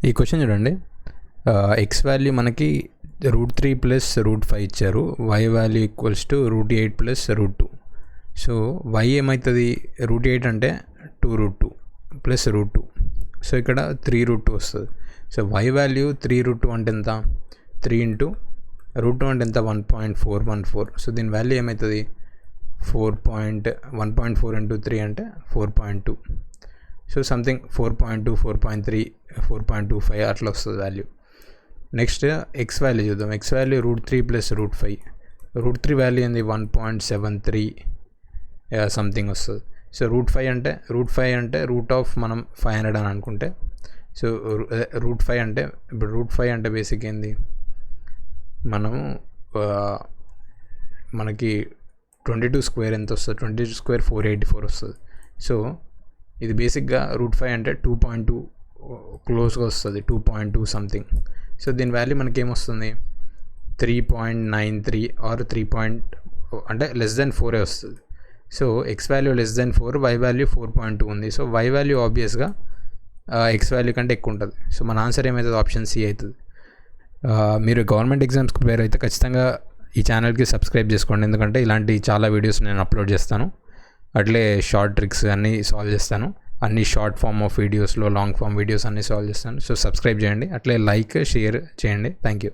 ఈ క్వశ్చన్ చూడండి. X value మనకి √3 + √5 ఇచ్చారు. Y value equals to √8 + √2. So y ఏమవుతుంది? √8 అంటే 2√2 + √2. సో ఇక్కడ 3√2 వస్తుంది. సో వై వాల్యూ 3√2 అంటే ఎంత? 3 × √2 అంటే ఎంత? 1.414. సో దీని వాల్యూ ఏమవుతుంది? 1.4 × 3 అంటే 4.2. సో సంథింగ్ 4.2, 4.3, 4.25 అట్లా వస్తుంది వాల్యూ. నెక్స్ట్ ఎక్స్ వాల్యూ చూద్దాం. X value √3 + √5. √3 వాల్యూ ఏంది? 1.73 సంథింగ్ వస్తుంది. సో √5 అంటే రూట్ ఆఫ్ మనం 500 అని అనుకుంటే, సో √5 అంటే ఇప్పుడు √5 అంటే బేసిక్ ఏంది? మనము మనకి 22² ఎంత వస్తుంది? 22² 484 వస్తుంది. సో ఇది బేసిక్గా √5 అంటే 2.2 క్లోజ్గా వస్తుంది, 2.2 సంథింగ్. సో దీని వాల్యూ మనకి ఏమొస్తుంది? 3.93 ఆర్ 3 అంటే <4 వస్తుంది. So x value <4, y value 4.2 ఉంది. సో వై వాల్యూ ఆబ్వియస్గా ఎక్స్ వాల్యూ కంటే ఎక్కువ ఉంటుంది. సో మన ఆన్సర్ ఏమవుతుంది? ఆప్షన్ సి అవుతుంది. మీరు గవర్నమెంట్ ఎగ్జామ్స్కి ప్రిపేర్ అయితే ఖచ్చితంగా ఈ ఛానల్కి సబ్స్క్రైబ్ చేసుకోండి, ఎందుకంటే ఇలాంటి చాలా వీడియోస్ నేను అప్లోడ్ చేస్తాను. అట్లే షార్ట్ ట్రిక్స్ అన్నీ సాల్వ్ చేస్తాను. అన్ని షార్ట్ ఫామ్ ఆఫ్ వీడియోస్లో లాంగ్ ఫామ్ వీడియోస్ అన్నీ సాల్వ్ చేస్తాను. సో సబ్స్క్రైబ్ చేయండి, అట్లే లైక్ షేర్ చేయండి. Thank you.